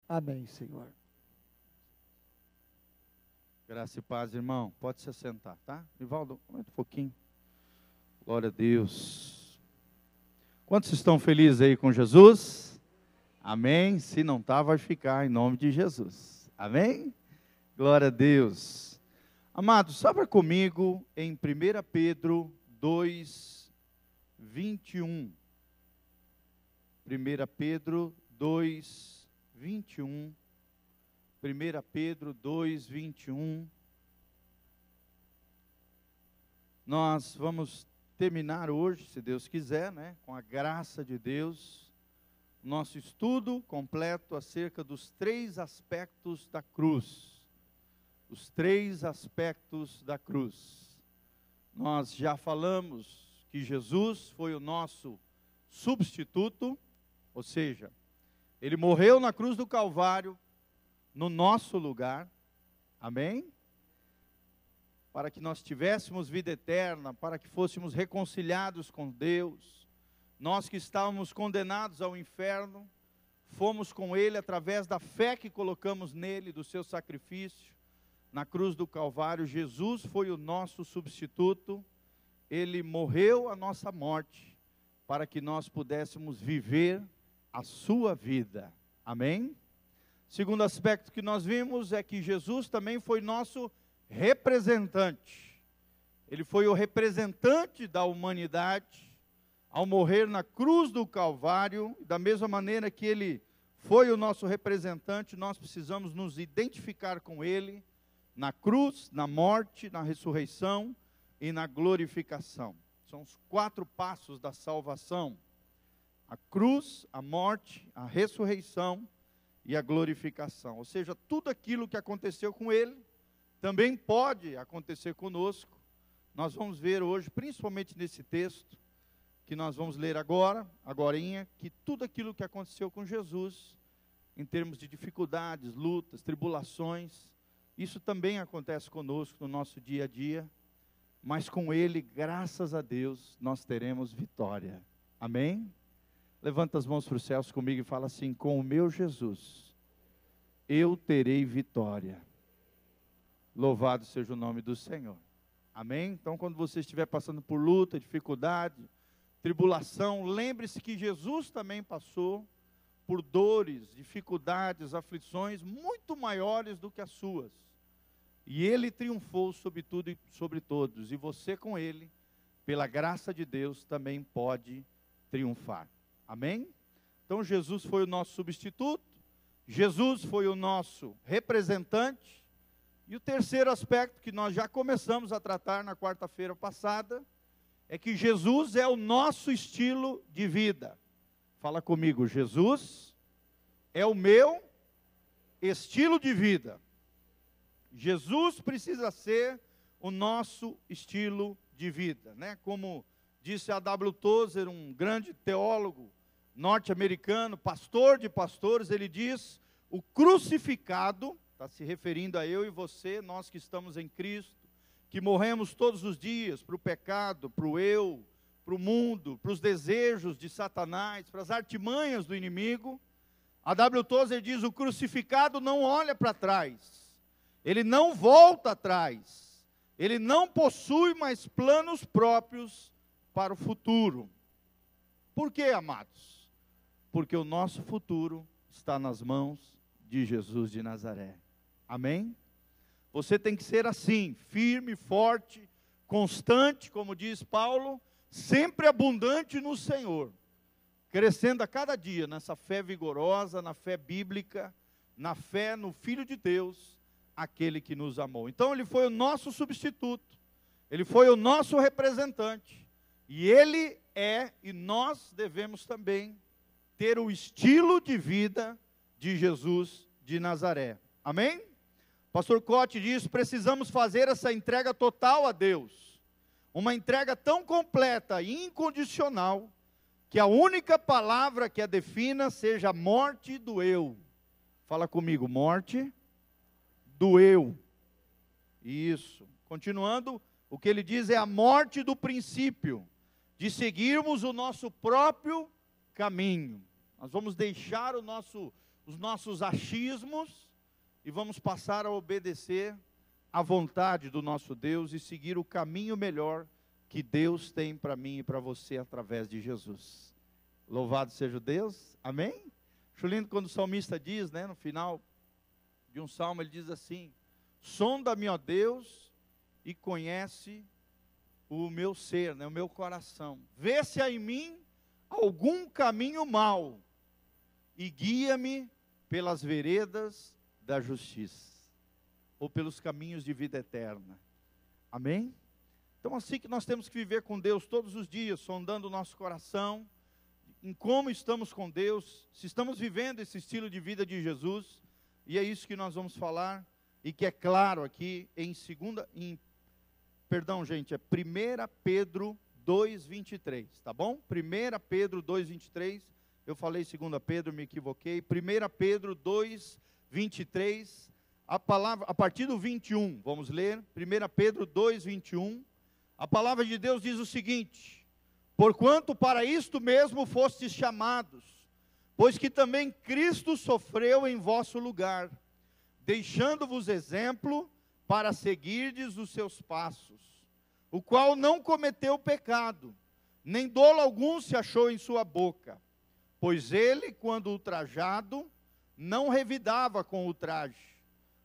Amém, Senhor. Graça e paz, irmão. Pode se assentar, tá? Nivaldo, aumenta um pouquinho. Glória a Deus. Quantos estão felizes aí com Jesus? Amém? Se não está, vai ficar em nome de Jesus. Amém? Glória a Deus. Amados, abra comigo em 1 Pedro 2, 21. 1 Pedro 2, 21. 1 Pedro 2, 21. Nós vamos terminar hoje, se Deus quiser, né, com a graça de Deus, nosso estudo completo acerca dos 3 aspectos da cruz. Os 3 aspectos da cruz. Nós já falamos que Jesus foi o nosso substituto, ou seja, Ele morreu na cruz do Calvário, no nosso lugar, amém? Para que nós tivéssemos vida eterna, para que fôssemos reconciliados com Deus. Nós que estávamos condenados ao inferno, fomos com Ele através da fé que colocamos nele, do seu sacrifício, na cruz do Calvário. Jesus foi o nosso substituto, Ele morreu a nossa morte, para que nós pudéssemos viver a sua vida, amém? Segundo aspecto que nós vimos é que Jesus também foi nosso representante. Ele foi o representante da humanidade ao morrer na cruz do Calvário. Da mesma maneira que Ele foi o nosso representante, nós precisamos nos identificar com Ele na cruz, na morte, na ressurreição e na glorificação. São os 4 passos da salvação: a cruz, a morte, a ressurreição e a glorificação. Ou seja, tudo aquilo que aconteceu com Ele, também pode acontecer conosco. Nós vamos ver hoje, principalmente nesse texto, que nós vamos ler agorinha, que tudo aquilo que aconteceu com Jesus, em termos de dificuldades, lutas, tribulações, isso também acontece conosco no nosso dia a dia, mas com Ele, graças a Deus, nós teremos vitória. Amém? Levanta as mãos para os céus comigo e fala assim: com o meu Jesus, eu terei vitória. Louvado seja o nome do Senhor. Amém? Então, quando você estiver passando por luta, dificuldade, tribulação, lembre-se que Jesus também passou por dores, dificuldades, aflições muito maiores do que as suas. E Ele triunfou sobre tudo e sobre todos. E você com Ele, pela graça de Deus, também pode triunfar. Amém? Então Jesus foi o nosso substituto, Jesus foi o nosso representante. E o terceiro aspecto que nós já começamos a tratar na quarta-feira passada, é que Jesus é o nosso estilo de vida. Fala comigo: Jesus é o meu estilo de vida. Jesus precisa ser o nosso estilo de vida, né? Como disse A. W. Tozer, um grande teólogo norte-americano, pastor de pastores, ele diz: o crucificado, está se referindo a eu e você, nós que estamos em Cristo, que morremos todos os dias para o pecado, para o eu, para o mundo, para os desejos de Satanás, para as artimanhas do inimigo. A W. Tozer diz: o crucificado não olha para trás, ele não volta atrás, ele não possui mais planos próprios para o futuro. Por quê, amados? Porque o nosso futuro está nas mãos de Jesus de Nazaré. Amém? Você tem que ser assim, firme, forte, constante, como diz Paulo, sempre abundante no Senhor, crescendo a cada dia nessa fé vigorosa, na fé bíblica, na fé no Filho de Deus, aquele que nos amou. Então Ele foi o nosso substituto, Ele foi o nosso representante, e Ele é, e nós devemos também ter o estilo de vida de Jesus de Nazaré. Amém? Pastor Cote diz: precisamos fazer essa entrega total a Deus, uma entrega tão completa e incondicional, que a única palavra que a defina seja a morte do eu. Fala comigo: morte do eu. Isso. Continuando, o que ele diz é a morte do princípio, de seguirmos o nosso próprio caminho. Nós vamos deixar o os nossos achismos e vamos passar a obedecer à vontade do nosso Deus e seguir o caminho melhor que Deus tem para mim e para você através de Jesus. Louvado seja o Deus, amém? Acho lindo quando o salmista diz, né, no final de um salmo, ele diz assim: sonda-me, ó Deus, e conhece o meu ser, né, o meu coração. Vê se há em mim algum caminho mau e guia-me pelas veredas da justiça, ou pelos caminhos de vida eterna. Amém? Então assim que nós temos que viver com Deus todos os dias, sondando o nosso coração, em como estamos com Deus, se estamos vivendo esse estilo de vida de Jesus, e é isso que nós vamos falar, e que é claro aqui em 1 Pedro 2:23, tá bom? 1 Pedro 2:23, eu falei 2 Pedro, me equivoquei. 1 Pedro 2:23, a palavra, a partir do 21, vamos ler. 1 Pedro 2:21, a palavra de Deus diz o seguinte: porquanto para isto mesmo fostes chamados, pois que também Cristo sofreu em vosso lugar, deixando-vos exemplo para seguirdes os seus passos, o qual não cometeu pecado, nem dolo algum se achou em sua boca, pois ele, quando ultrajado, não revidava com ultraje,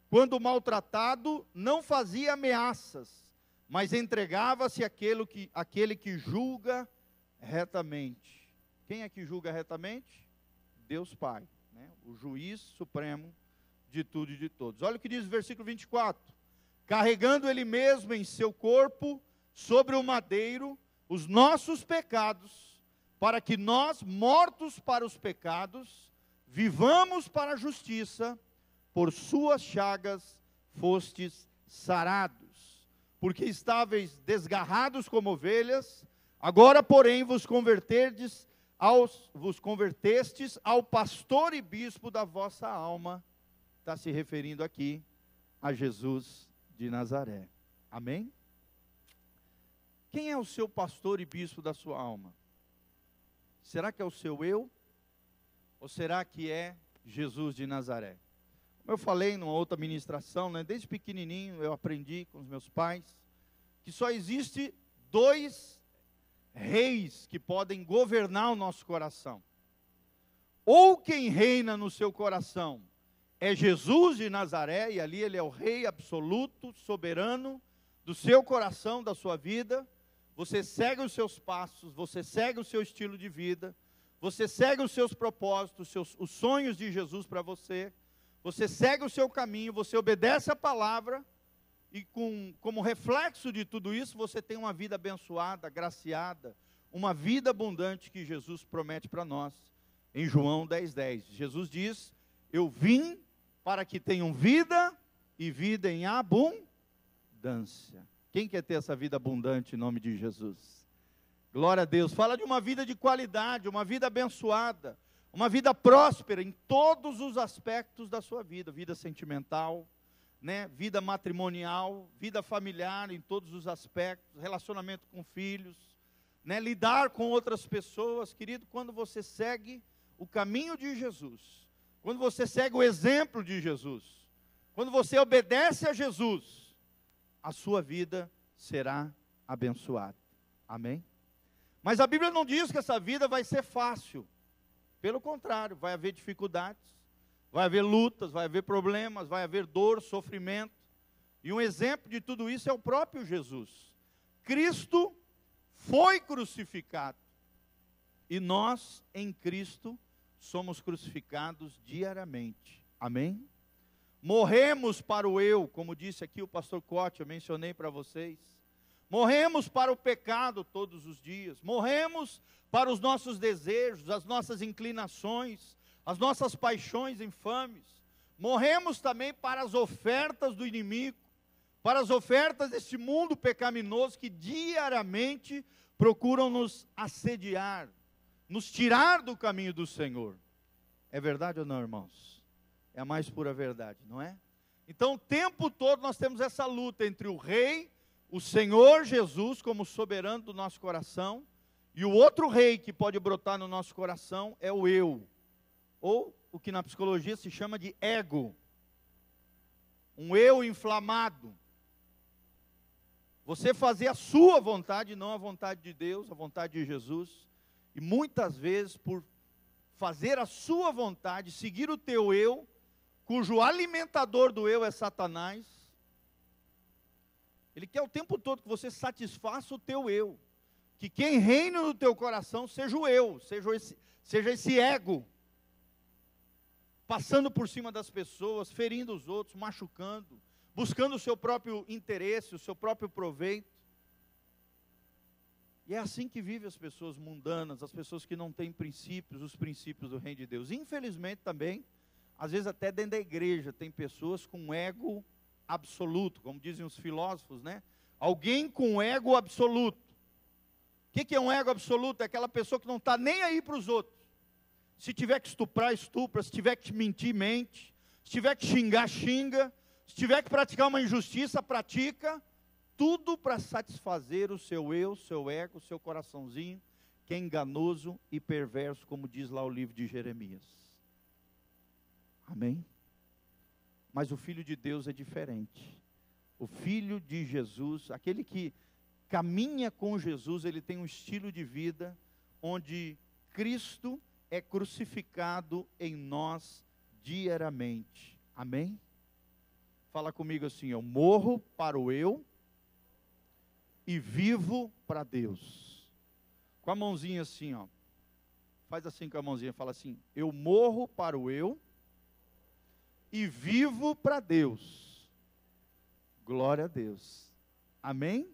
quando maltratado, não fazia ameaças, mas entregava-se àquele que julga retamente. Quem é que julga retamente? Deus Pai, né? O juiz supremo de tudo e de todos. Olha o que diz o versículo 24: carregando ele mesmo em seu corpo, sobre o madeiro, os nossos pecados, para que nós, mortos para os pecados, vivamos para a justiça, por suas chagas fostes sarados, porque estáveis desgarrados como ovelhas, agora porém vos convertestes ao pastor e bispo da vossa alma. Está se referindo aqui a Jesus de Nazaré. Amém? Quem é o seu pastor e bispo da sua alma? Será que é o seu eu? Ou será que é Jesus de Nazaré? Como eu falei numa outra ministração, né, desde pequenininho eu aprendi com os meus pais, que só existe 2 reis que podem governar o nosso coração. Ou quem reina no seu coração é Jesus de Nazaré, e ali ele é o rei absoluto, soberano do seu coração, da sua vida. Você segue os seus passos, você segue o seu estilo de vida, você segue os seus propósitos, os sonhos de Jesus para você, você segue o seu caminho, você obedece a palavra, e como reflexo de tudo isso, você tem uma vida abençoada, agraciada, uma vida abundante que Jesus promete para nós, em João 10:10. Jesus diz: eu vim para que tenham vida, e vida em abundância. Quem quer ter essa vida abundante em nome de Jesus? Glória a Deus. Fala de uma vida de qualidade, uma vida abençoada, uma vida próspera em todos os aspectos da sua vida. Vida sentimental, né? Vida matrimonial, vida familiar em todos os aspectos, relacionamento com filhos, né? Lidar com outras pessoas. Querido, quando você segue o caminho de Jesus, quando você segue o exemplo de Jesus, quando você obedece a Jesus, a sua vida será abençoada. Amém? Mas a Bíblia não diz que essa vida vai ser fácil. Pelo contrário, vai haver dificuldades, vai haver lutas, vai haver problemas, vai haver dor, sofrimento. E um exemplo de tudo isso é o próprio Jesus. Cristo foi crucificado, e nós em Cristo somos crucificados diariamente. Amém? Morremos para o eu, como disse aqui o pastor Cote, eu mencionei para vocês. Morremos para o pecado todos os dias. Morremos para os nossos desejos, as nossas inclinações, as nossas paixões infames. Morremos também para as ofertas do inimigo, para as ofertas deste mundo pecaminoso que diariamente procuram nos assediar, nos tirar do caminho do Senhor. É verdade ou não, irmãos? É a mais pura verdade, não é? Então o tempo todo nós temos essa luta entre o rei, o Senhor Jesus como soberano do nosso coração, e o outro rei que pode brotar no nosso coração é o eu, ou o que na psicologia se chama de ego. Um eu inflamado. Você fazer a sua vontade, não a vontade de Deus, a vontade de Jesus. E muitas vezes, por fazer a sua vontade, seguir o teu eu, cujo alimentador do eu é Satanás, ele quer o tempo todo que você satisfaça o teu eu. Que quem reina no teu coração seja o eu, seja esse ego. Passando por cima das pessoas, ferindo os outros, machucando, buscando o seu próprio interesse, o seu próprio proveito. E é assim que vivem as pessoas mundanas, as pessoas que não têm princípios, os princípios do reino de Deus. Infelizmente também, às vezes até dentro da igreja, tem pessoas com ego absoluto, como dizem os filósofos, né? Alguém com ego absoluto. O que é um ego absoluto? É aquela pessoa que não está nem aí para os outros. Se tiver que estuprar, estupra. Se tiver que mentir, mente. Se tiver que xingar, xinga. Se tiver que praticar uma injustiça, pratica. Tudo para satisfazer o seu eu, seu ego, o seu coraçãozinho, que é enganoso e perverso, como diz lá o livro de Jeremias. Amém? Mas o Filho de Deus é diferente. O Filho de Jesus, aquele que caminha com Jesus, ele tem um estilo de vida onde Cristo é crucificado em nós diariamente. Amém? Fala comigo assim: eu morro para o eu e vivo para Deus. Com a mãozinha assim, ó. Faz assim com a mãozinha, fala assim: eu morro para o eu e vivo para Deus. Glória a Deus. Amém?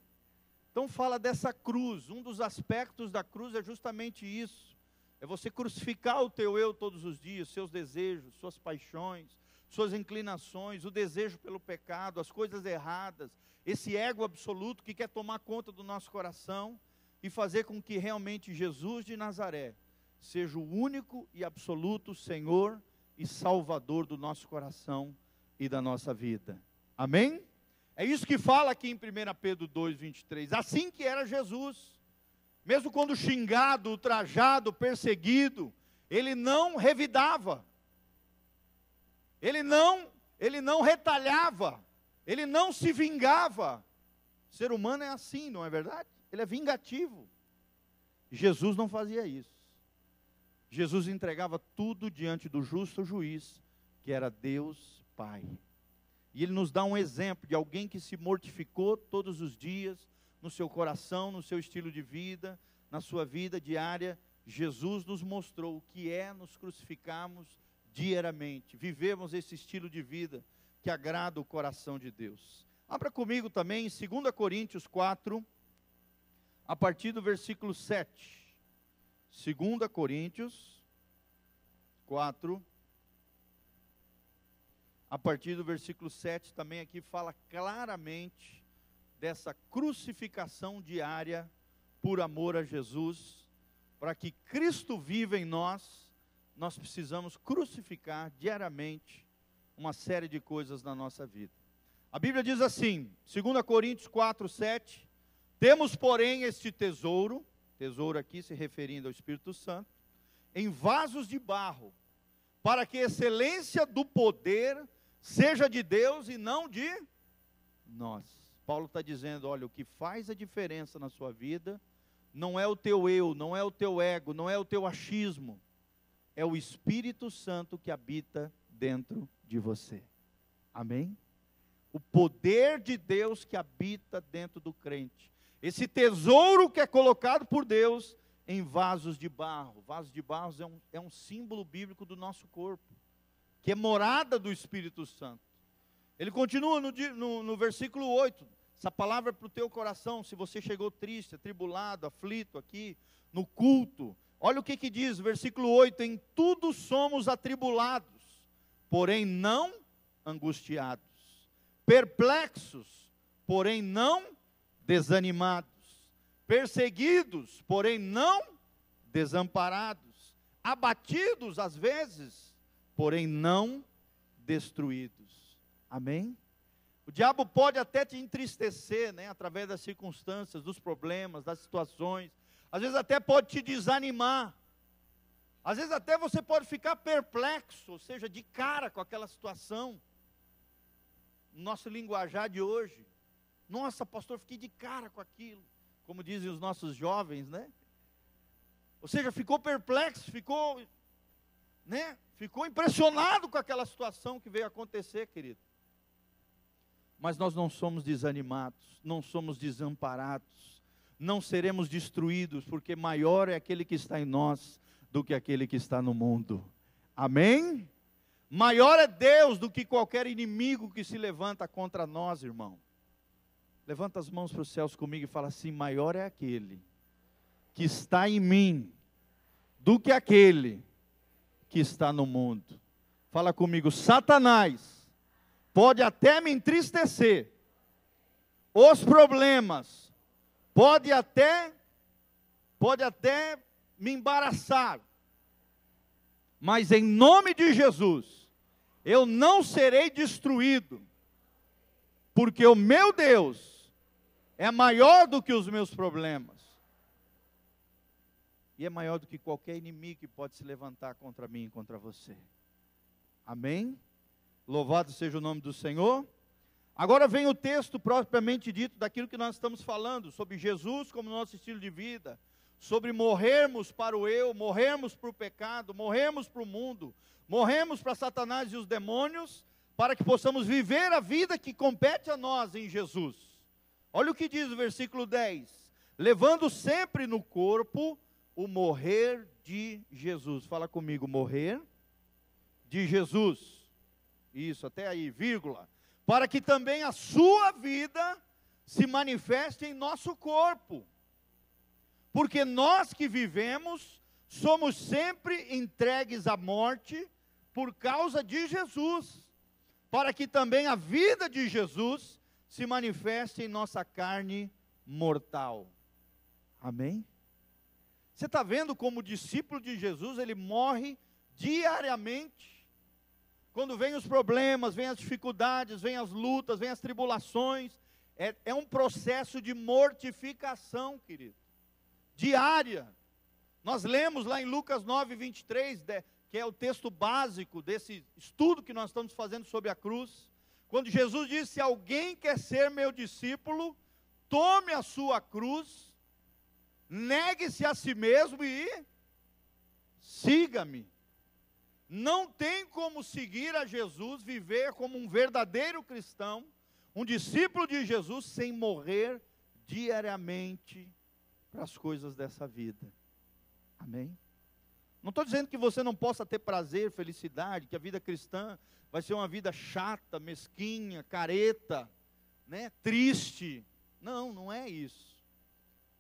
Então fala dessa cruz. Um dos aspectos da cruz é justamente isso. É você crucificar o teu eu todos os dias, seus desejos, suas paixões, suas inclinações, o desejo pelo pecado, as coisas erradas, esse ego absoluto que quer tomar conta do nosso coração e fazer com que realmente Jesus de Nazaré seja o único e absoluto Senhor e Salvador do nosso coração e da nossa vida. Amém? É isso que fala aqui em 1 Pedro 2:23. Assim que era Jesus, mesmo quando xingado, ultrajado, perseguido, ele não revidava, ele não retalhava, ele não se vingava. O ser humano é assim, não é verdade? Ele é vingativo. Jesus não fazia isso. Jesus entregava tudo diante do justo juiz, que era Deus Pai. E ele nos dá um exemplo de alguém que se mortificou todos os dias, no seu coração, no seu estilo de vida, na sua vida diária. Jesus nos mostrou o que é nos crucificarmos diariamente, vivemos esse estilo de vida que agrada o coração de Deus. Abra comigo também em 2 Coríntios 4, a partir do versículo 7. 2 Coríntios 4, a partir do versículo 7, também aqui fala claramente dessa crucificação diária por amor a Jesus. Para que Cristo viva em nós, nós precisamos crucificar diariamente uma série de coisas na nossa vida. A Bíblia diz assim, 2 Coríntios 4, 7, temos porém este tesouro aqui se referindo ao Espírito Santo, em vasos de barro, para que a excelência do poder seja de Deus e não de nós. Paulo está dizendo, olha, o que faz a diferença na sua vida, não é o teu eu, não é o teu ego, não é o teu achismo, é o Espírito Santo que habita dentro de você. Amém? O poder de Deus que habita dentro do crente. Esse tesouro que é colocado por Deus em vasos de barro. Vasos de barro é um símbolo bíblico do nosso corpo, que é morada do Espírito Santo. Ele continua no versículo 8, essa palavra é para o teu coração, se você chegou triste, atribulado, aflito aqui, no culto. Olha o que diz, versículo 8, em tudo somos atribulados, porém não angustiados, perplexos, porém não desanimados, perseguidos, porém não desamparados, abatidos às vezes, porém não destruídos. Amém? O diabo pode até te entristecer, né, através das circunstâncias, dos problemas, das situações, às vezes até pode te desanimar, Às vezes até você pode ficar perplexo, ou seja, de cara com aquela situação. Nosso linguajar de hoje. Nossa, pastor, fiquei de cara com aquilo. Como dizem os nossos jovens, né? Ou seja, ficou perplexo, ficou impressionado com aquela situação que veio acontecer, querido. Mas nós não somos desanimados, não somos desamparados, não seremos destruídos, porque maior é aquele que está em nós do que aquele que está no mundo. Amém? Maior é Deus do que qualquer inimigo que se levanta contra nós, irmão. Levanta as mãos para os céus comigo e fala assim: maior é aquele que está em mim do que aquele que está no mundo. Fala comigo: Satanás pode até me entristecer, os problemas pode até me embaraçar, mas em nome de Jesus, eu não serei destruído, porque o meu Deus é maior do que os meus problemas, e é maior do que qualquer inimigo que pode se levantar contra mim e contra você. Amém? Louvado seja o nome do Senhor. Agora vem o texto propriamente dito daquilo que nós estamos falando, sobre Jesus como nosso estilo de vida, sobre morrermos para o eu, morrermos para o pecado, morrermos para o mundo, morrermos para Satanás e os demônios, para que possamos viver a vida que compete a nós em Jesus. Olha o que diz o versículo 10: levando sempre no corpo o morrer de Jesus. Fala comigo: morrer de Jesus. Isso, até aí, vírgula. Para que também a sua vida se manifeste em nosso corpo. Porque nós que vivemos, somos sempre entregues à morte por causa de Jesus. Para que também a vida de Jesus se manifeste em nossa carne mortal. Amém? Você está vendo como o discípulo de Jesus, ele morre diariamente. Quando vem os problemas, vem as dificuldades, vem as lutas, vem as tribulações, é um processo de mortificação, querido, diária. Nós lemos lá em Lucas 9, 23, que é o texto básico desse estudo que nós estamos fazendo sobre a cruz, quando Jesus disse: se alguém quer ser meu discípulo, tome a sua cruz, negue-se a si mesmo e siga-me. Não tem como seguir a Jesus, viver como um verdadeiro cristão, um discípulo de Jesus, sem morrer diariamente para as coisas dessa vida. Amém? Não estou dizendo que você não possa ter prazer, felicidade, que a vida cristã vai ser uma vida chata, mesquinha, careta, né, triste. Não, não é isso.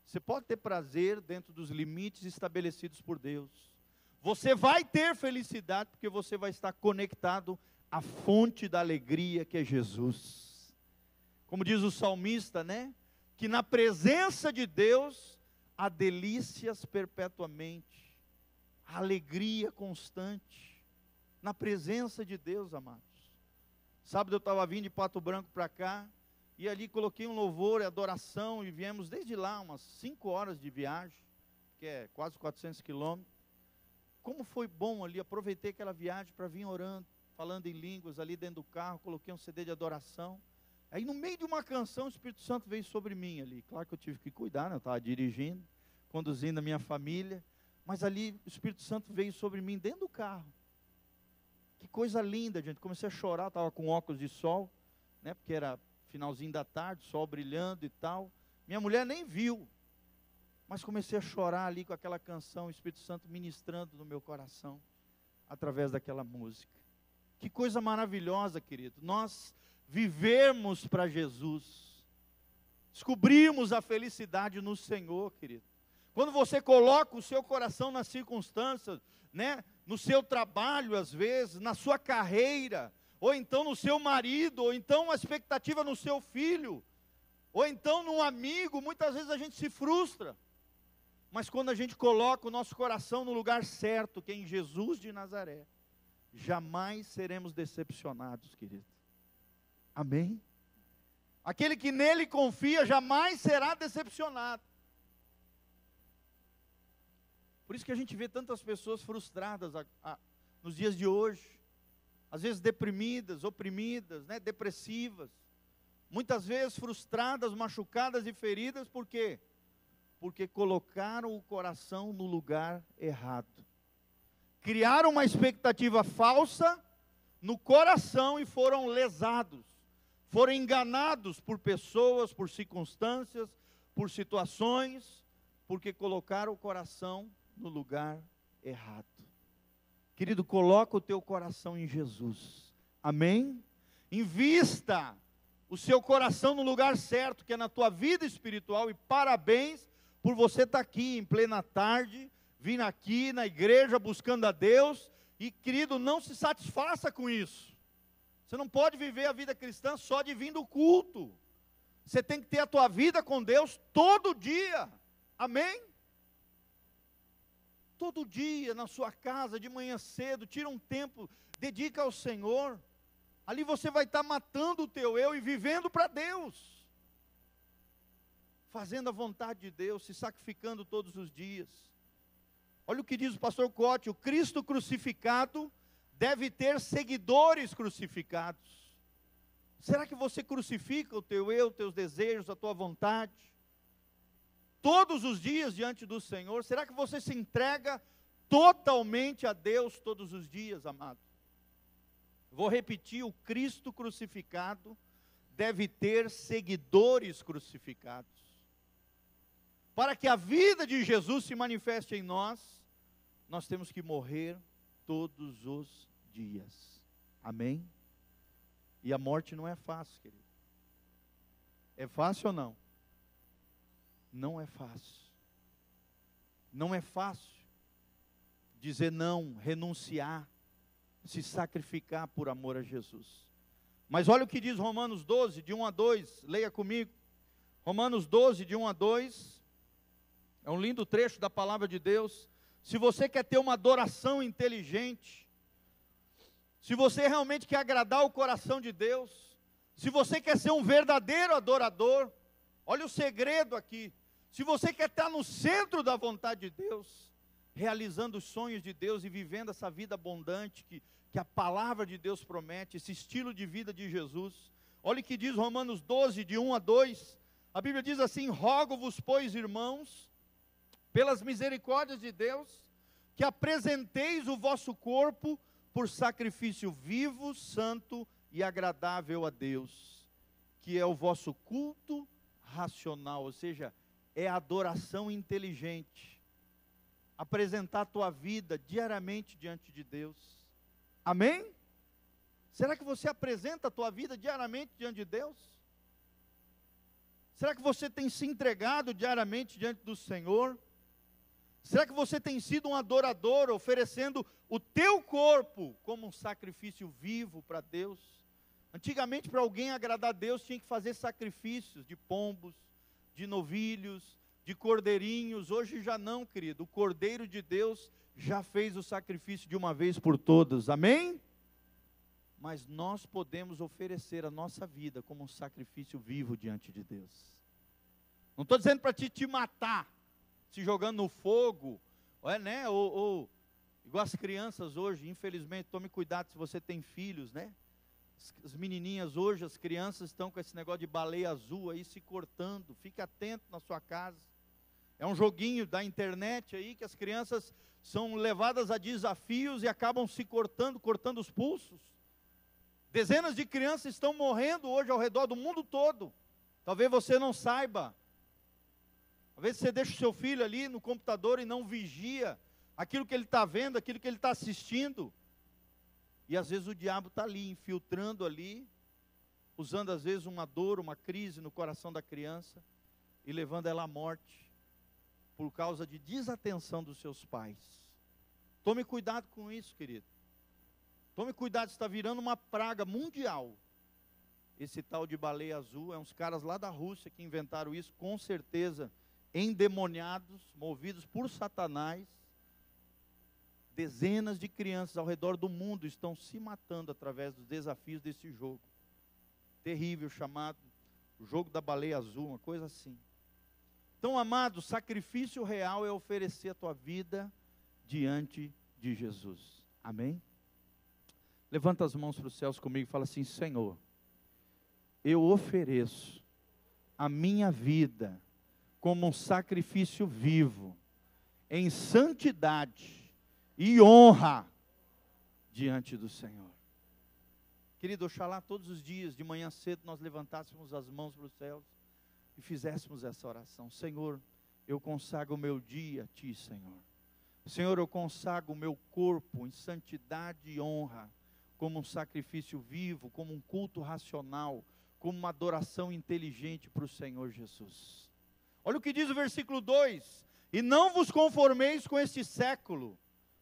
Você pode ter prazer dentro dos limites estabelecidos por Deus. Você vai ter felicidade porque você vai estar conectado à fonte da alegria que é Jesus. Como diz o salmista, né? Que na presença de Deus há delícias perpetuamente, há alegria constante. Na presença de Deus, amados. Sábado eu estava vindo de Pato Branco para cá, e ali coloquei um louvor e adoração, e viemos desde lá, umas 5 horas de viagem, que é quase 400 quilômetros. Como foi bom ali, aproveitei aquela viagem para vir orando, falando em línguas ali dentro do carro, coloquei um CD de adoração. Aí no meio de uma canção, o Espírito Santo veio sobre mim ali. Claro que eu tive que cuidar, né? Eu estava dirigindo, conduzindo a minha família, mas ali o Espírito Santo veio sobre mim dentro do carro. Que coisa linda, gente. Comecei a chorar, estava com óculos de sol, né? Porque era finalzinho da tarde, sol brilhando e tal. Minha mulher nem viu, mas comecei a chorar ali com aquela canção, o Espírito Santo ministrando no meu coração, através daquela música. Que coisa maravilhosa, querido, nós vivermos para Jesus, descobrirmos a felicidade no Senhor, querido. Quando você coloca o seu coração nas circunstâncias, né, no seu trabalho às vezes, na sua carreira, ou então no seu marido, ou então a expectativa no seu filho, ou então num amigo, muitas vezes a gente se frustra. Mas quando a gente coloca o nosso coração no lugar certo, que é em Jesus de Nazaré, jamais seremos decepcionados, querido. Amém? Aquele que nele confia jamais será decepcionado. Por isso que a gente vê tantas pessoas frustradas nos dias de hoje, às vezes deprimidas, oprimidas, né, depressivas, muitas vezes frustradas, machucadas e feridas, por quê? Porque colocaram o coração no lugar errado. Criaram uma expectativa falsa no coração e foram lesados. Foram enganados por pessoas, por circunstâncias, por situações, porque colocaram o coração no lugar errado. Querido, coloca o teu coração em Jesus. Amém? Invista o seu coração no lugar certo, que é na tua vida espiritual, e parabéns por você estar aqui em plena tarde, vir aqui na igreja buscando a Deus, e querido, não se satisfaça com isso. Você não pode viver a vida cristã só de vir do culto. Você tem que ter a tua vida com Deus todo dia. Amém? Todo dia, na sua casa, de manhã cedo, tira um tempo, dedica ao Senhor. Ali você vai estar matando o teu eu e vivendo para Deus. Fazendo a vontade de Deus, se sacrificando todos os dias. Olha o que diz o pastor Cote: o Cristo crucificado deve ter seguidores crucificados. Será que você crucifica o teu eu, teus desejos, a tua vontade? Todos os dias diante do Senhor? Será que você se entrega totalmente a Deus todos os dias, amado? Vou repetir: o Cristo crucificado deve ter seguidores crucificados. Para que a vida de Jesus se manifeste em nós, nós temos que morrer todos os dias. Amém? E a morte não é fácil, querido. É fácil ou não? Não é fácil. Não é fácil dizer não, renunciar, se sacrificar por amor a Jesus. Mas olha o que diz Romanos 12, de 1 a 2, leia comigo. Romanos 12, de 1 a 2, é um lindo trecho da palavra de Deus. Se você quer ter uma adoração inteligente, se você realmente quer agradar o coração de Deus, se você quer ser um verdadeiro adorador, olha o segredo aqui. Se você quer estar no centro da vontade de Deus, realizando os sonhos de Deus e vivendo essa vida abundante que a palavra de Deus promete, esse estilo de vida de Jesus, olha o que diz Romanos 12, de 1 a 2, a Bíblia diz assim: rogo-vos, pois, irmãos, pelas misericórdias de Deus, que apresenteis o vosso corpo por sacrifício vivo, santo e agradável a Deus, que é o vosso culto racional, ou seja, é a adoração inteligente. Apresentar a tua vida diariamente diante de Deus. Amém? Será que você apresenta a tua vida diariamente diante de Deus? Será que você tem se entregado diariamente diante do Senhor? Será que você tem sido um adorador, oferecendo o teu corpo como um sacrifício vivo para Deus? Antigamente, para alguém agradar a Deus, tinha que fazer sacrifícios de pombos, de novilhos, de cordeirinhos. Hoje já não, querido. O Cordeiro de Deus já fez o sacrifício de uma vez por todas. Amém? Mas nós podemos oferecer a nossa vida como um sacrifício vivo diante de Deus. Não estou dizendo para te matar, se jogando no fogo, né? Ou igual as crianças hoje, infelizmente, tome cuidado se você tem filhos, né? As menininhas hoje, as crianças estão com esse negócio de baleia azul aí se cortando. Fique atento na sua casa. É um joguinho da internet aí que as crianças são levadas a desafios e acabam se cortando os pulsos. Dezenas de crianças estão morrendo hoje ao redor do mundo todo. Talvez você não saiba. Às vezes você deixa o seu filho ali no computador e não vigia aquilo que ele está vendo, aquilo que ele está assistindo. E às vezes o diabo está ali, infiltrando ali, usando às vezes uma dor, uma crise no coração da criança e levando ela à morte por causa de desatenção dos seus pais. Tome cuidado com isso, querido. Tome cuidado, está virando uma praga mundial. Esse tal de baleia azul, é uns caras lá da Rússia que inventaram isso, com certeza, endemoniados, movidos por Satanás. Dezenas de crianças ao redor do mundo estão se matando através dos desafios desse jogo terrível chamado o jogo da baleia azul, uma coisa assim. Então, amado, o sacrifício real é oferecer a tua vida diante de Jesus. Amém? Levanta as mãos para os céus comigo e fala assim: Senhor, eu ofereço a minha vida como um sacrifício vivo, em santidade e honra diante do Senhor. Querido, oxalá todos os dias, de manhã cedo, nós levantássemos as mãos para os céus e fizéssemos essa oração. Senhor, eu consagro o meu dia a Ti, Senhor. Senhor, eu consagro o meu corpo em santidade e honra, como um sacrifício vivo, como um culto racional, como uma adoração inteligente para o Senhor Jesus. Olha o que diz o versículo 2: e não vos conformeis com este século,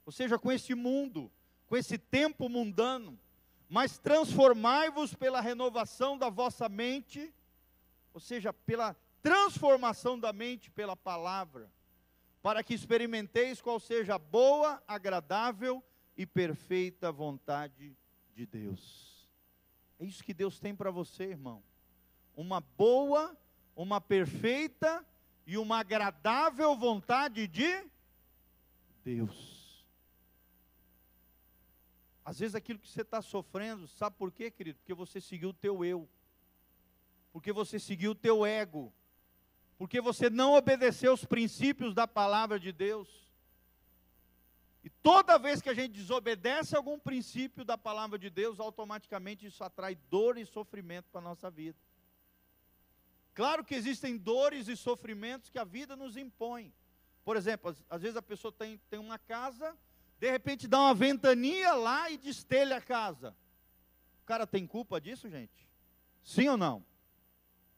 ou seja, com este mundo, com esse tempo mundano, mas transformai-vos pela renovação da vossa mente, ou seja, pela transformação da mente pela palavra, para que experimenteis qual seja a boa, agradável e perfeita vontade de Deus. É isso que Deus tem para você, irmão. Uma boa, uma perfeita e uma agradável vontade de Deus. Às vezes aquilo que você está sofrendo, sabe por quê, querido? Porque você seguiu o teu eu. Porque você seguiu o teu ego. Porque você não obedeceu os princípios da palavra de Deus. E toda vez que a gente desobedece algum princípio da palavra de Deus, automaticamente isso atrai dor e sofrimento para a nossa vida. Claro que existem dores e sofrimentos que a vida nos impõe. Por exemplo, às vezes a pessoa tem uma casa, de repente dá uma ventania lá e destelha a casa. O cara tem culpa disso, gente? Sim ou não?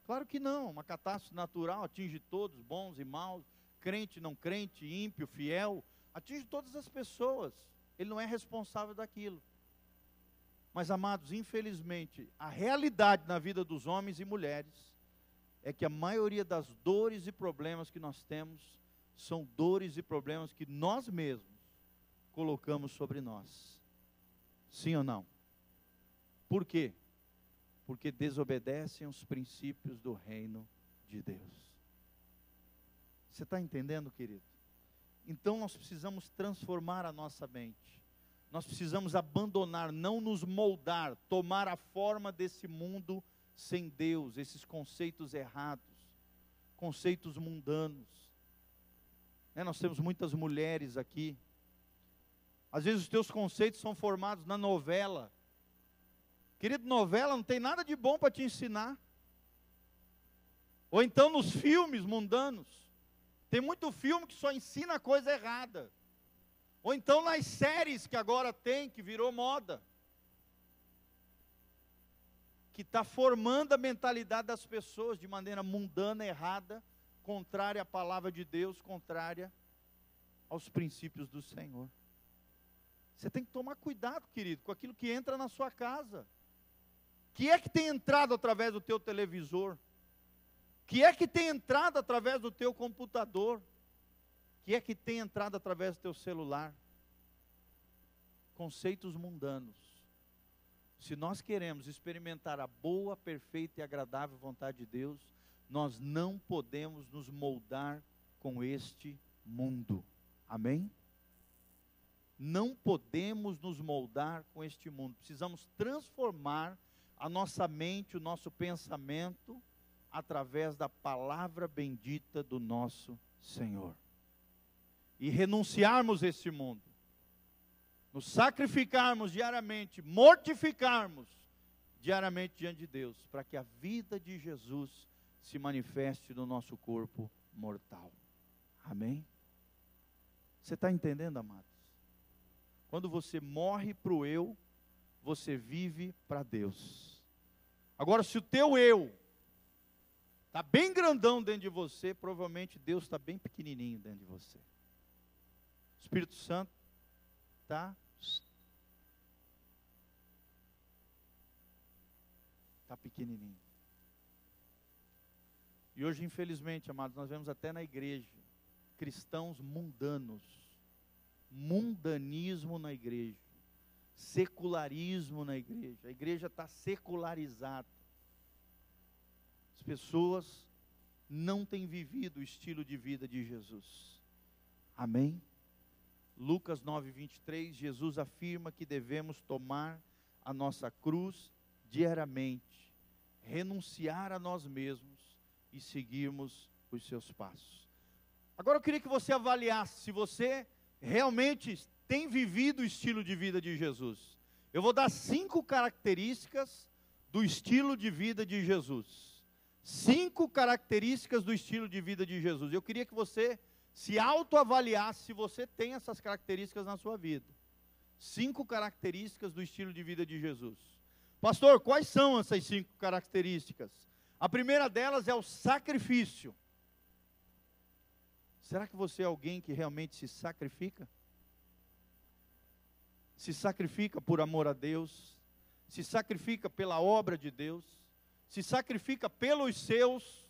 Claro que não. Uma catástrofe natural atinge todos, bons e maus, crente, não crente, ímpio, fiel, atinge todas as pessoas. Ele não é responsável daquilo. Mas, amados, infelizmente, a realidade na vida dos homens e mulheres é que a maioria das dores e problemas que nós temos são dores e problemas que nós mesmos colocamos sobre nós. Sim ou não? Por quê? Porque desobedecem os princípios do reino de Deus. Você está entendendo, querido? Então nós precisamos transformar a nossa mente. Nós precisamos abandonar, não nos moldar, tomar a forma desse mundo sem Deus, esses conceitos errados, conceitos mundanos. Nós temos muitas mulheres aqui. Às vezes os teus conceitos são formados na novela. Querido, novela não tem nada de bom para te ensinar. Ou então nos filmes mundanos. Tem muito filme que só ensina coisa errada. Ou então nas séries que agora tem, que virou moda. Que está formando a mentalidade das pessoas de maneira mundana, errada, contrária à palavra de Deus, contrária aos princípios do Senhor. Você tem que tomar cuidado, querido, com aquilo que entra na sua casa. Que é que tem entrado através do teu televisor? Que é que tem entrado através do teu computador? Que é que tem entrado através do teu celular? Conceitos mundanos. Se nós queremos experimentar a boa, perfeita e agradável vontade de Deus, nós não podemos nos moldar com este mundo. Amém? Não podemos nos moldar com este mundo. Precisamos transformar a nossa mente, o nosso pensamento, através da palavra bendita do nosso Senhor. E renunciarmos a esse mundo. Nos sacrificarmos diariamente, mortificarmos diariamente diante de Deus, para que a vida de Jesus se manifeste no nosso corpo mortal. Amém? Você está entendendo, amados? Quando você morre para o eu, você vive para Deus. Agora, se o teu eu está bem grandão dentro de você, provavelmente Deus está bem pequenininho dentro de você. O Espírito Santo está pequenininho. E hoje, infelizmente, amados, nós vemos até na igreja cristãos mundanos, mundanismo na igreja, secularismo na igreja. A igreja está secularizada. As pessoas não têm vivido o estilo de vida de Jesus. Amém? Lucas 9:23, Jesus afirma que devemos tomar a nossa cruz diariamente, renunciar a nós mesmos e seguirmos os seus passos. Agora eu queria que você avaliasse se você realmente tem vivido o estilo de vida de Jesus. Eu vou dar 5 características do estilo de vida de Jesus. 5 características do estilo de vida de Jesus. Eu queria que você se autoavaliasse se você tem essas características na sua vida. 5 características do estilo de vida de Jesus. Pastor, quais são essas 5 características? A primeira delas é o sacrifício. Será que você é alguém que realmente se sacrifica? Se sacrifica por amor a Deus, se sacrifica pela obra de Deus, se sacrifica pelos seus,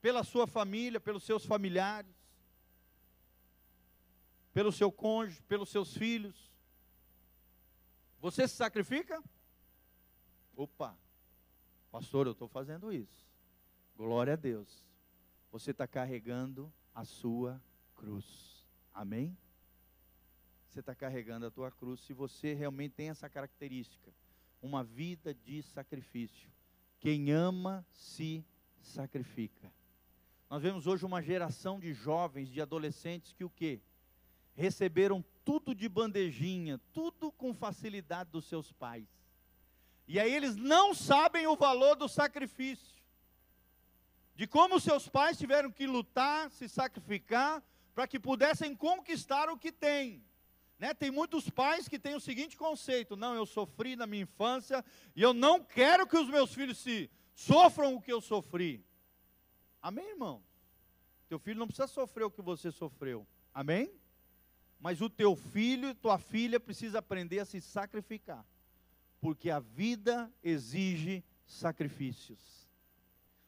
pela sua família, pelos seus familiares, pelo seu cônjuge, pelos seus filhos. Você se sacrifica? Opa, pastor, eu estou fazendo isso. Glória a Deus. Você está carregando a sua cruz. Amém? Você está carregando a tua cruz, se você realmente tem essa característica, uma vida de sacrifício. Quem ama se sacrifica. Nós vemos hoje uma geração de jovens, de adolescentes que o quê? Receberam tudo de bandejinha, tudo com facilidade dos seus pais. E aí eles não sabem o valor do sacrifício. De como seus pais tiveram que lutar, se sacrificar, para que pudessem conquistar o que têm. Né? Tem muitos pais que têm o seguinte conceito: não, eu sofri na minha infância, e eu não quero que os meus filhos sofram o que eu sofri. Amém, irmão? Teu filho não precisa sofrer o que você sofreu. Amém? Mas o teu filho e tua filha precisa aprender a se sacrificar. Porque a vida exige sacrifícios.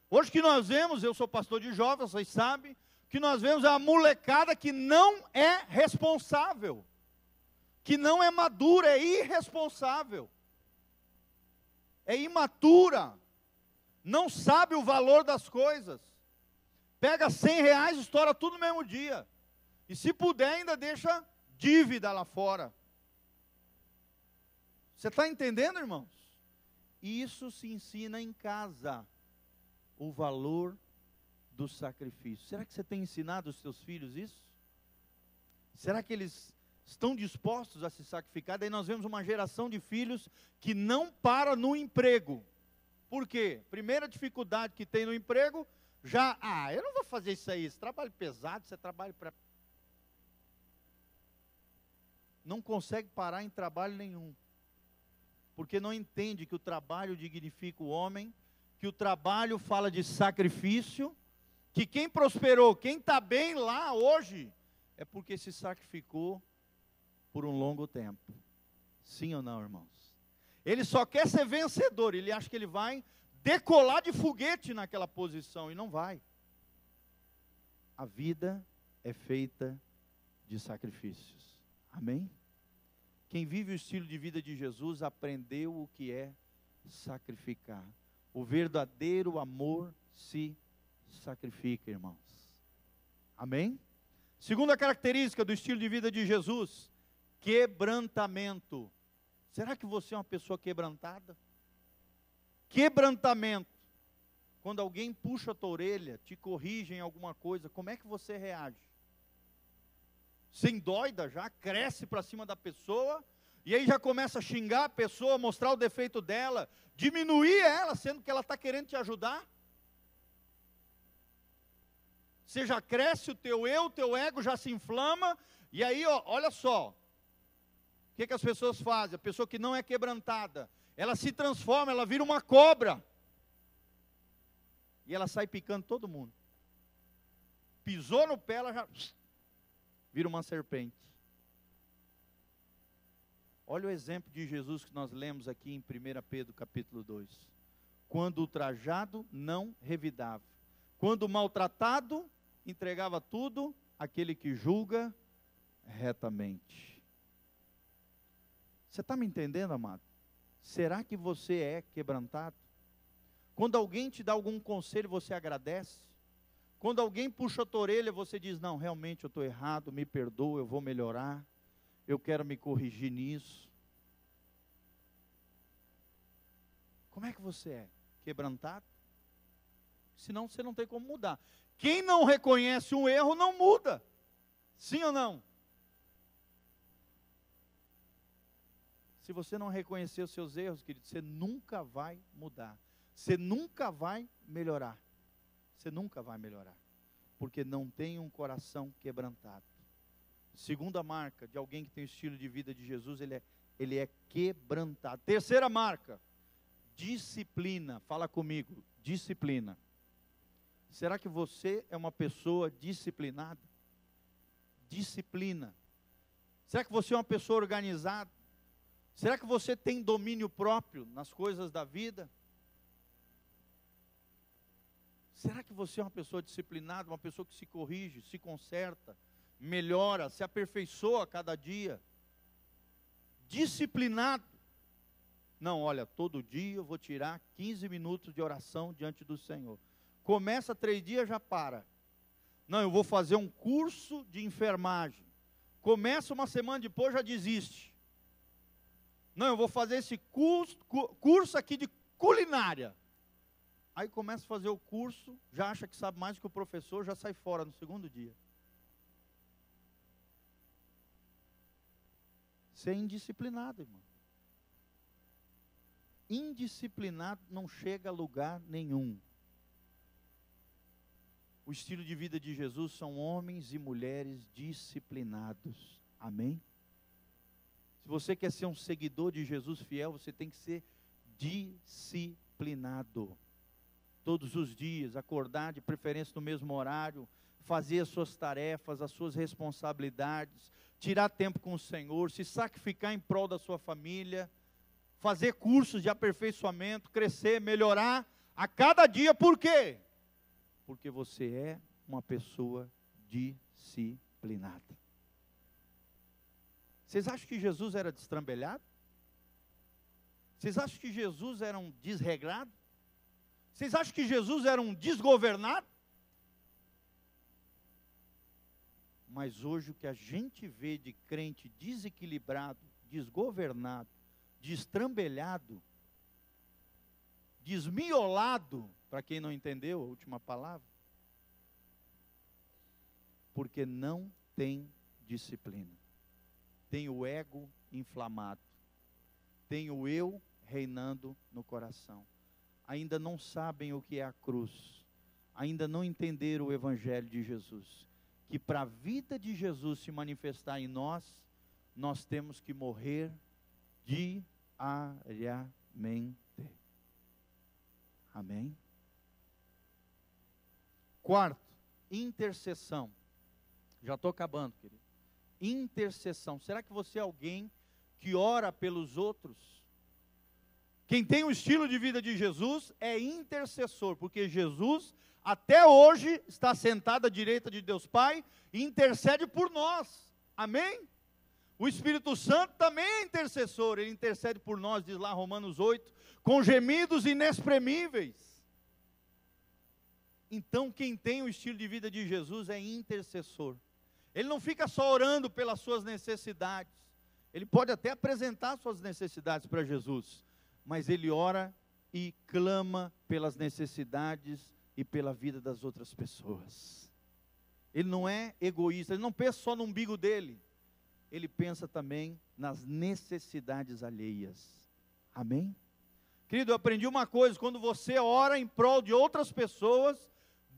Hoje que nós vemos, eu sou pastor de jovens, vocês sabem, que nós vemos a molecada que não é responsável, que não é madura, é irresponsável, é imatura, não sabe o valor das coisas, pega R$100, estoura tudo no mesmo dia, e se puder ainda deixa dívida lá fora. Você está entendendo, irmãos? Isso se ensina em casa, o valor do sacrifício. Será que você tem ensinado os seus filhos isso? Será que eles estão dispostos a se sacrificar? Daí nós vemos uma geração de filhos que não para no emprego. Por quê? Primeira dificuldade que tem no emprego, eu não vou fazer isso aí, esse trabalho pesado, você trabalha para... Não consegue parar em trabalho nenhum. Porque não entende que o trabalho dignifica o homem, que o trabalho fala de sacrifício, que quem prosperou, quem está bem lá hoje, é porque se sacrificou por um longo tempo. Sim ou não, irmãos? Ele só quer ser vencedor, ele acha que ele vai decolar de foguete naquela posição, e não vai. A vida é feita de sacrifícios. Amém? Quem vive o estilo de vida de Jesus aprendeu o que é sacrificar. O verdadeiro amor se sacrifica, irmãos. Amém? Segunda característica do estilo de vida de Jesus: quebrantamento. Será que você é uma pessoa quebrantada? Quebrantamento. Quando alguém puxa a tua orelha, te corrige em alguma coisa, como é que você reage? Você endoida já, cresce para cima da pessoa, e aí já começa a xingar a pessoa, mostrar o defeito dela, diminuir ela, sendo que ela está querendo te ajudar. Você já cresce, o teu ego já se inflama, e aí, olha só, o que as pessoas fazem? A pessoa que não é quebrantada, ela se transforma, ela vira uma cobra, e ela sai picando todo mundo. Pisou no pé, ela já vira uma serpente. Olha o exemplo de Jesus que nós lemos aqui em 1 Pedro capítulo 2. Quando ultrajado, não revidava. Quando maltratado, entregava tudo àquele que julga retamente. Você está me entendendo, amado? Será que você é quebrantado? Quando alguém te dá algum conselho, você agradece? Quando alguém puxa a tua orelha, você diz, não, realmente eu estou errado, me perdoa, eu vou melhorar, eu quero me corrigir nisso. Como é que você é? Quebrantado? Senão você não tem como mudar. Quem não reconhece um erro não muda. Sim ou não? Se você não reconhecer os seus erros, querido, você nunca vai mudar. Você nunca vai melhorar. Você nunca vai melhorar. Porque não tem um coração quebrantado. Segunda marca de alguém que tem o estilo de vida de Jesus, ele é quebrantado. Terceira marca, disciplina. Fala comigo, disciplina. Será que você é uma pessoa disciplinada? Disciplina. Será que você é uma pessoa organizada? Será que você tem domínio próprio nas coisas da vida? Será que você é uma pessoa disciplinada, uma pessoa que se corrige, se conserta, melhora, se aperfeiçoa a cada dia? Disciplinado. Não, olha, todo dia eu vou tirar 15 minutos de oração diante do Senhor. Começa 3 dias, já para. Não, eu vou fazer um curso de enfermagem. Começa uma semana depois, já desiste. Não, eu vou fazer esse curso aqui de culinária. Aí começa a fazer o curso, já acha que sabe mais que o professor, já sai fora no segundo dia. Você é indisciplinado, irmão. Indisciplinado não chega a lugar nenhum. O estilo de vida de Jesus são homens e mulheres disciplinados. Amém? Se você quer ser um seguidor de Jesus fiel, você tem que ser disciplinado. Todos os dias, acordar de preferência no mesmo horário, fazer as suas tarefas, as suas responsabilidades, tirar tempo com o Senhor, se sacrificar em prol da sua família, fazer cursos de aperfeiçoamento, crescer, melhorar a cada dia. Por quê? Porque você é uma pessoa disciplinada. Vocês acham que Jesus era destrambelhado? Vocês acham que Jesus era um desregrado? Vocês acham que Jesus era um desgovernado? Mas hoje o que a gente vê de crente desequilibrado, desgovernado, destrambelhado, desmiolado, para quem não entendeu a última palavra, porque não tem disciplina. Tem o ego inflamado, tem o eu reinando no coração. Ainda não sabem o que é a cruz, ainda não entenderam o evangelho de Jesus, que para a vida de Jesus se manifestar em nós, nós temos que morrer diariamente. Amém? Quarto, intercessão. Já estou acabando, querido. Intercessão. Será que você é alguém que ora pelos outros? Quem tem o estilo de vida de Jesus é intercessor, porque Jesus até hoje está sentado à direita de Deus Pai e intercede por nós. Amém? O Espírito Santo também é intercessor, ele intercede por nós, diz lá Romanos 8, com gemidos inexprimíveis. Então quem tem o estilo de vida de Jesus é intercessor. Ele não fica só orando pelas suas necessidades, ele pode até apresentar suas necessidades para Jesus, mas ele ora e clama pelas necessidades e pela vida das outras pessoas. Ele não é egoísta, ele não pensa só no umbigo dele, ele pensa também nas necessidades alheias. Amém? Querido, eu aprendi uma coisa: quando você ora em prol de outras pessoas,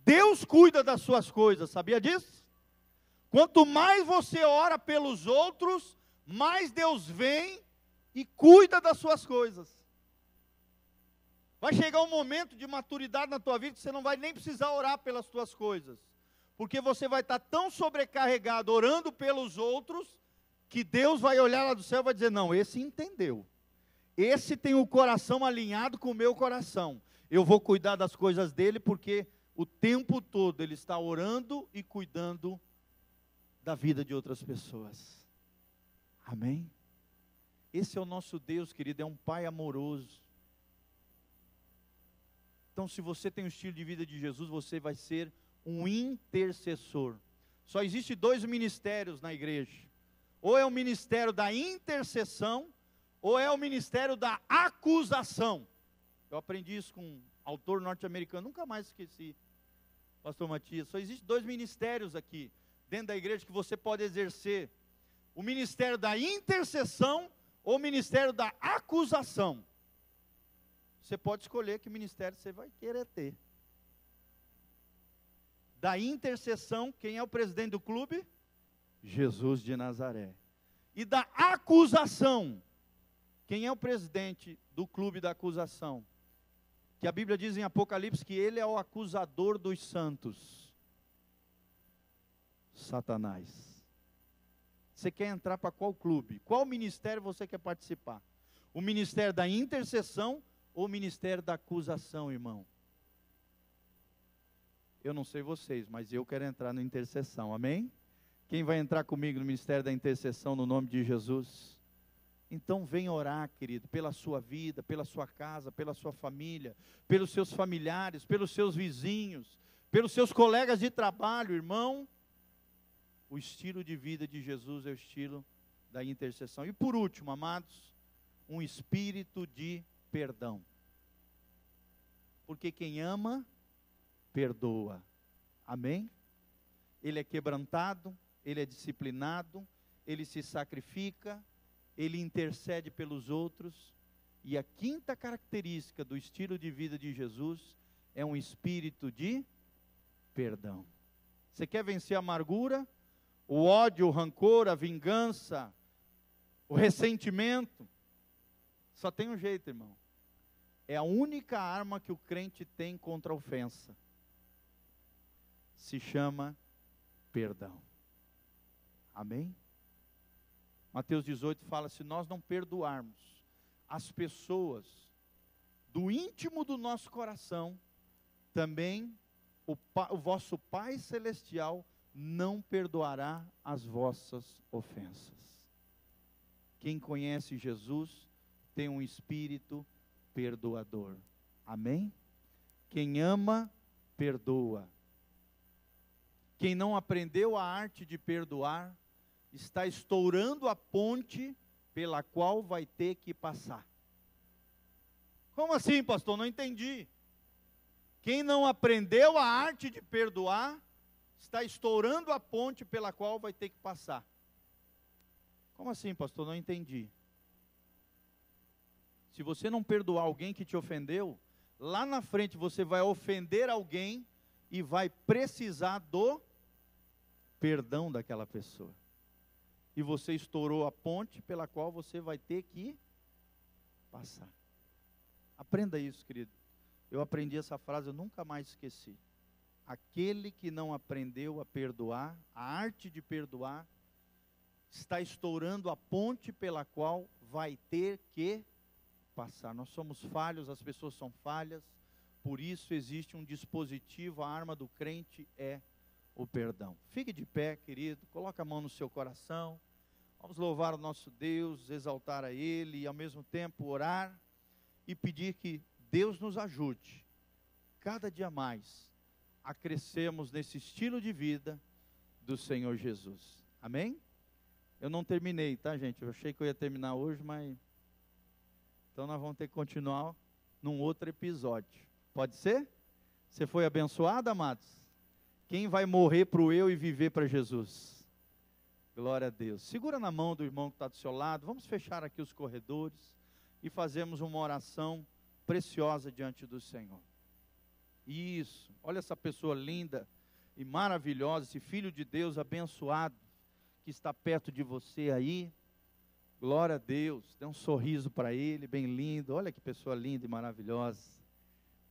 Deus cuida das suas coisas, sabia disso? Quanto mais você ora pelos outros, mais Deus vem e cuida das suas coisas. Vai chegar um momento de maturidade na tua vida que você não vai nem precisar orar pelas tuas coisas, porque você vai estar tão sobrecarregado orando pelos outros, que Deus vai olhar lá do céu e vai dizer: não, esse entendeu, esse tem o coração alinhado com o meu coração, eu vou cuidar das coisas dele, porque o tempo todo ele está orando e cuidando da vida de outras pessoas. Amém? Esse é o nosso Deus, querido, é um Pai amoroso. Então, se você tem o estilo de vida de Jesus, você vai ser um intercessor. Só existe dois ministérios na igreja. Ou é o ministério da intercessão, ou é o ministério da acusação. Eu aprendi isso com um autor norte-americano, nunca mais esqueci, pastor Matias. Só existem dois ministérios aqui, dentro da igreja, que você pode exercer. O ministério da intercessão, ou o ministério da acusação. Você pode escolher que ministério você vai querer ter. Da intercessão, quem é o presidente do clube? Jesus de Nazaré. E da acusação, quem é o presidente do clube da acusação? Que a Bíblia diz em Apocalipse que ele é o acusador dos santos. Satanás. Você quer entrar para qual clube? Qual ministério você quer participar? O ministério da intercessão ou o ministério da acusação, irmão? Eu não sei vocês, mas eu quero entrar na intercessão, amém? Quem vai entrar comigo no ministério da intercessão no nome de Jesus? Então vem orar, querido, pela sua vida, pela sua casa, pela sua família, pelos seus familiares, pelos seus vizinhos, pelos seus colegas de trabalho, irmão. O estilo de vida de Jesus é o estilo da intercessão. E por último, amados, um espírito de perdão. Porque quem ama, perdoa. Amém? Ele é quebrantado, ele é disciplinado, ele se sacrifica, ele intercede pelos outros. E a quinta característica do estilo de vida de Jesus é um espírito de perdão. Você quer vencer a amargura, o ódio, o rancor, a vingança, o ressentimento? Só tem um jeito, irmão. É a única arma que o crente tem contra a ofensa. Se chama perdão. Amém? Mateus 18 fala, se nós não perdoarmos as pessoas do íntimo do nosso coração, também o vosso Pai Celestial não perdoará as vossas ofensas. Quem conhece Jesus tem um espírito perdoador. Amém? Quem ama, perdoa. Quem não aprendeu a arte de perdoar, está estourando a ponte pela qual vai ter que passar. Como assim, pastor? Não entendi. Quem não aprendeu a arte de perdoar, está estourando a ponte pela qual vai ter que passar. Como assim, pastor? Não entendi. Se você não perdoar alguém que te ofendeu, lá na frente você vai ofender alguém e vai precisar do perdão daquela pessoa. E você estourou a ponte pela qual você vai ter que passar. Aprenda isso, querido. Eu aprendi essa frase, eu nunca mais esqueci. Aquele que não aprendeu a perdoar, a arte de perdoar, está estourando a ponte pela qual vai ter que passar. Nós somos falhos, as pessoas são falhas, por isso existe um dispositivo, a arma do crente é o perdão. Fique de pé, querido, coloque a mão no seu coração, vamos louvar o nosso Deus, exaltar a Ele e ao mesmo tempo orar e pedir que Deus nos ajude, cada dia mais, a crescermos nesse estilo de vida do Senhor Jesus. Amém? Eu não terminei, tá, gente? Eu achei que eu ia terminar hoje, mas então nós vamos ter que continuar num outro episódio. Pode ser? Você foi abençoado, amados? Quem vai morrer para o eu e viver para Jesus? Glória a Deus. Segura na mão do irmão que está do seu lado. Vamos fechar aqui os corredores e fazermos uma oração preciosa diante do Senhor. Isso. Olha essa pessoa linda e maravilhosa, esse filho de Deus abençoado que está perto de você aí. Glória a Deus. Dê um sorriso para ele, bem lindo. Olha que pessoa linda e maravilhosa.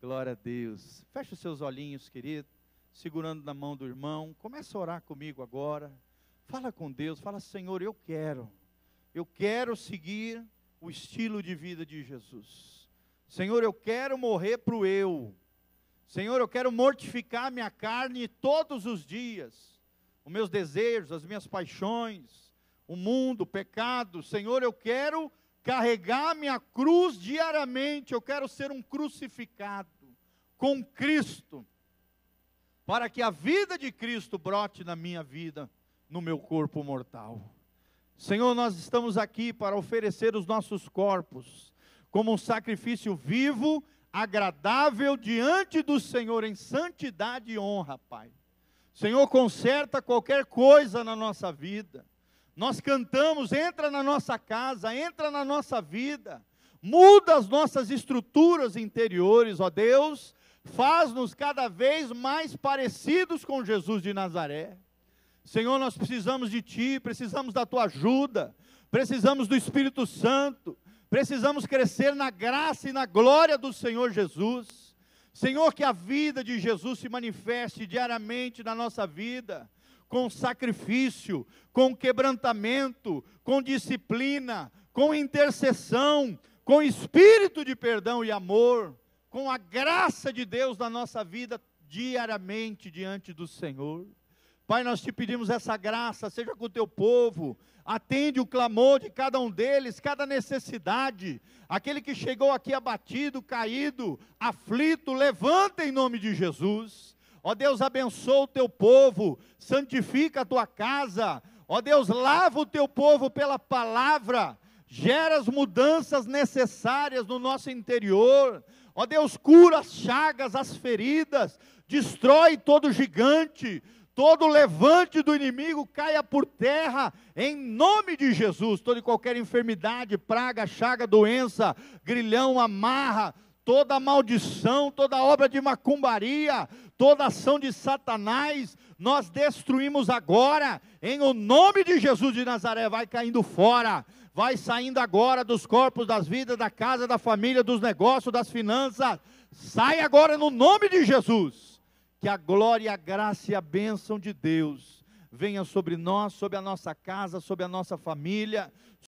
Glória a Deus. Feche os seus olhinhos, querido, segurando na mão do irmão. Começa a orar comigo agora. Fala com Deus, fala, Senhor, eu quero seguir o estilo de vida de Jesus. Senhor, eu quero morrer para o eu. Senhor, eu quero mortificar minha carne todos os dias. Os meus desejos, as minhas paixões, o mundo, o pecado. Senhor, eu quero carregar minha cruz diariamente. Eu quero ser um crucificado com Cristo. para que a vida de Cristo brote na minha vida, no meu corpo mortal. Senhor, nós estamos aqui para oferecer os nossos corpos como um sacrifício vivo, agradável diante do Senhor, em santidade e honra, Pai. Senhor, conserta qualquer coisa na nossa vida. Nós cantamos, entra na nossa casa, entra na nossa vida, muda as nossas estruturas interiores, ó Deus, faz-nos cada vez mais parecidos com Jesus de Nazaré. Senhor, nós precisamos de Ti, precisamos da Tua ajuda, precisamos do Espírito Santo, precisamos crescer na graça e na glória do Senhor Jesus. Senhor, que a vida de Jesus se manifeste diariamente na nossa vida, com sacrifício, com quebrantamento, com disciplina, com intercessão, com espírito de perdão e amor, com a graça de Deus na nossa vida diariamente diante do Senhor. Pai, nós te pedimos essa graça, seja com o teu povo, atende o clamor de cada um deles, cada necessidade, aquele que chegou aqui abatido, caído, aflito, levanta em nome de Jesus. Ó Deus, abençoa o teu povo, santifica a tua casa, ó Deus, lava o teu povo pela palavra, gera as mudanças necessárias no nosso interior, ó Deus, cura as chagas, as feridas, destrói todo gigante, todo levante do inimigo caia por terra, em nome de Jesus. Toda e qualquer enfermidade, praga, chaga, doença, grilhão, amarra, toda maldição, toda obra de macumbaria, toda ação de Satanás, nós destruímos agora, em o nome de Jesus de Nazaré. Vai caindo fora, vai saindo agora dos corpos, das vidas, da casa, da família, dos negócios, das finanças, sai agora no nome de Jesus. Que a glória, a graça e a bênção de Deus venha sobre nós, sobre a nossa casa, sobre a nossa família,